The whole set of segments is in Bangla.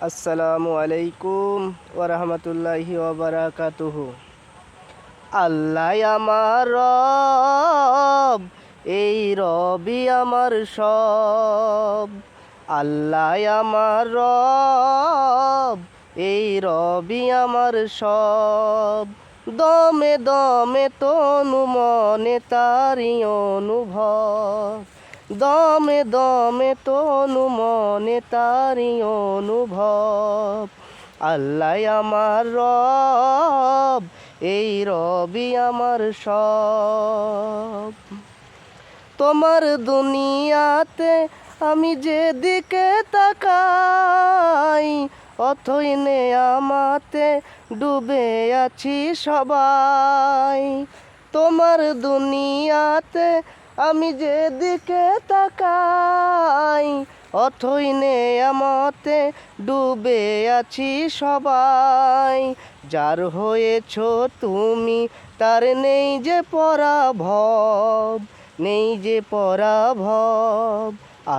আসসালামু আলাইকুম ওরহমতুল্লাহি ওবারাকাতুহু। আল্লাহ আমার রব, এই রবি আমার সব। আল্লাহ আমার রব, এই রবি আমার সব। দমে দমে তনু মনে তারি অনুভব। দমে দমে তনু মনে তারি অনুভব। আল্লাহ আমার রব, এই রবি আমার সব। তোমার দুনিয়াতে আমি যেদিকে তাকাই, অথই নেয়ামাতে ডুবে আছি সবাই। তোমার দুনিয়াতে আমি যেদিকে তাকাই, অথই নেয়ামতে ডুবে আছি সবাই। যার হয়েছ তুমি তার নেই যে পরাভব, নেই যে পরাভব।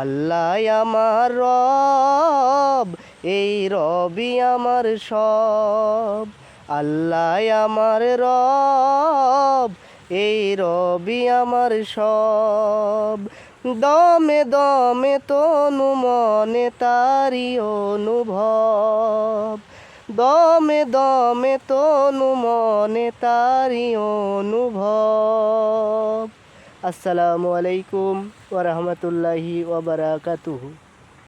আল্লাহ আমার রব, এই রবি আমার সব। আল্লাহ আমার রব, এই রবি আমার সব। দমে দমে তনু মনে তারি অনুভব। দমে দমে তনু মনে তারি অনুভব। আসসালামু আলাইকুম ওয়া রাহমাতুল্লাহি ওয়া বারাকাতুহু।